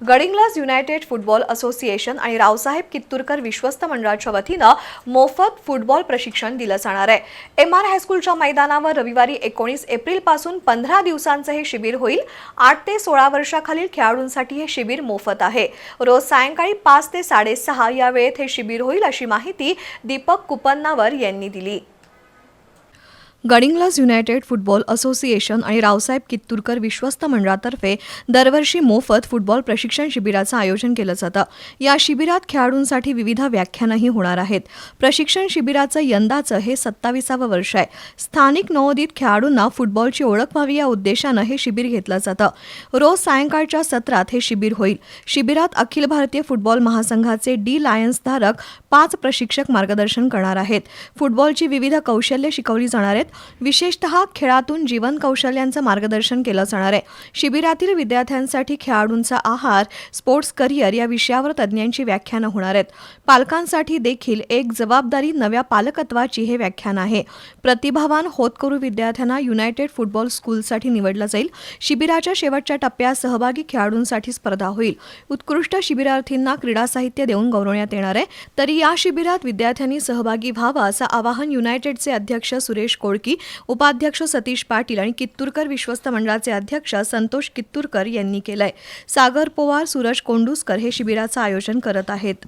Gadhinglaj United football association आणि रावसाहेब कित्तूरकर विश्वस्त मंडळाच्या वतीनं मोफत फुटबॉल प्रशिक्षण दिलं जाणार आहे। MR हायस्कूलच्या मैदानावर रविवारी 19 एप्रिलपासून 15 दिवसांचं हे शिबिर होईल। 8 ते 16 वर्षाखालील खेळाडूंसाठी हे शिबिर मोफत आहे। रोज सायंकाळी 5 ते 6:30 या वेळेत हे शिबिर होईल अशी माहिती दीपक कुपन्नावर यांनी दिली। गडिंग्लज युनायटेड फुटबॉल असोसिएशन आणि रावसाहेब कित्तूरकर विश्वस्त मंडळातर्फे दरवर्षी मोफत फुटबॉल प्रशिक्षण शिबिराचं आयोजन केलं जातं। या शिबिरात खेळाडूंसाठी विविध व्याख्यानंही होणार आहेत। प्रशिक्षण शिबिराचं यंदाचं हे 27वं वर्ष आहे। स्थानिक नवोदित खेळाडूंना फुटबॉलची ओळख व्हावी या उद्देशानं हे शिबिर घेतलं जातं। रोज सायंकाळच्या सत्रात हे शिबिर होईल। शिबिरात अखिल भारतीय फुटबॉल महासंघाचे डी लायन्स धारक 5 प्रशिक्षक मार्गदर्शन करणार आहेत। फुटबॉलची विविध कौशल्ये शिकवली जाणार आहेत। विशेषतः खेळातून जीवन कौशल्यांचं मार्गदर्शन केलं जाणार आहे। शिबिरातील विद्यार्थ्यांसाठी खेळाडूंचा आहार, स्पोर्ट्स करिअर या विषयावर तज्ज्ञांची व्याख्यानं होणार आहेत। पालकांसाठी देखील एक जबाबदारी नव्या पालकत्वाची हे व्याख्यान आहे। प्रतिभावान होतकरू विद्यार्थ्यांना युनायटेड फुटबॉल स्कूलसाठी निवडलं जाईल। शिबिराच्या शेवटच्या टप्प्यात सहभागी खेळाडूंसाठी स्पर्धा होईल। उत्कृष्ट शिबिरार्थींना क्रीडा साहित्य देऊन गौरवण्यात येणार आहे। तरी या शिबिरात विद्यार्थ्यांनी सहभागी व्हावं असं आवाहन युनायटेडचे अध्यक्ष सुरेश कोळकी, उपाध्यक्ष सतीश पाटील आणि कित्तूरकर विश्वस्त मंडळाचे अध्यक्ष संतोष कित्तूरकर यांनी केलंय। सागर पोवार, सूरज कोंडुस्कर हे शिबिराचं आयोजन करत आहेत।